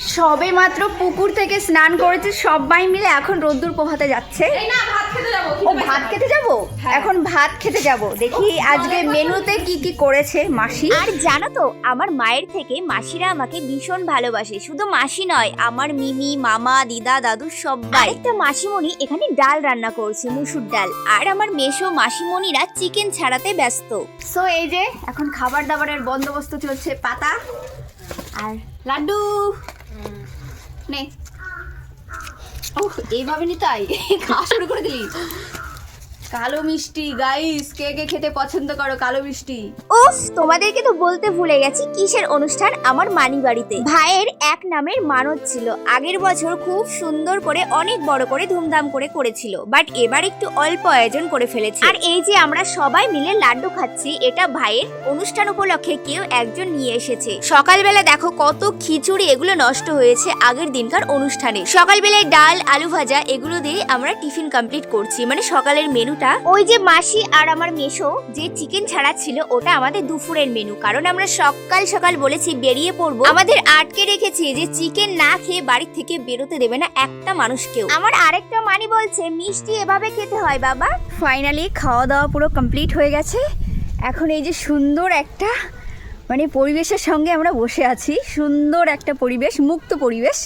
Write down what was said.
সবে মাত্র পুকুর থেকে স্নান করেছে সবাই মিলে, এখন রোদ্দুর পোহাতে যাচ্ছে। ও ভাত খেতে যাবো, এখন ভাত খেতে যাব। দেখি আজকে মেনুতে কি কি করেছে মাসি। আর জানো তো, আমার মায়ের থেকে মাসিরা আমাকে ভীষণ ভালোবাসে। শুধু মাসি নয়, আমার মিমি, মামা, দিদা, দাদু সবাই। একটা মাসিমণি এখানে ডাল রান্না করছে, মুসুর ডাল। আর আমার মেশো মাসিমণিরা চিকেন ছাড়াতে ব্যস্ত। সো এই যে এখন খাবার দাবারের বন্দোবস্ত চলছে, পাতা আর লাড্ডু নে। ওহ এইভাবে নি, তাই খাওয়া শুরু করে দিলি। কালো মিষ্টি গাইস, কে কে খেতে পছন্দ করো কালো মিষ্টি? উফ, তোমাদেরকে তো বলতে ভুলে গেছি কিসের অনুষ্ঠান আমার মানি বাড়িতে। ভাইয়ের এক নামের মানত ছিল। আগের বছর খুব সুন্দর করে অনেক বড় করে ধুমধাম করে করেছিল, বাট এবার একটু অল্প আয়োজন করে ফেলেছে। আর এই যে আমরা সবাই মিলে লাড্ডু খাচ্ছি, এটা ভাইয়ের অনুষ্ঠান উপলক্ষে কেউ একজন নিয়ে এসেছে। সকালবেলা দেখো কত খিচুড়ি, এগুলো নষ্ট হয়েছে আগের দিনকার অনুষ্ঠানে। সকালবেলায় ডাল, আলু ভাজা এগুলো দিয়ে আমরা টিফিন কমপ্লিট করছি, মানে সকালের মেনু। ওই যে মাসি আর আমার মেশো যে চিকেন ছাড়া ছিল, ওটা আমাদের দুপুরের মেনু। কারণ আমরা সকাল সকাল বলেছি বেরিয়ে পড়বো, আমাদের আটকে রেখেছে যে চিকেন না খেয়ে বাড়ি থেকে বেরোতে দেবে না একটা মানুষকেও। আমার আরেকটা মানি বলছে মিষ্টি এভাবে খেতে হয় বাবা। ফাইনালি খাওয়া দাওয়া পুরো কমপ্লিট হয়ে গেছে। এখন এই যে সুন্দর একটা মানে পরিবেশের সঙ্গে আমরা বসে আছি, সুন্দর একটা পরিবেশ, মুক্ত পরিবেশ।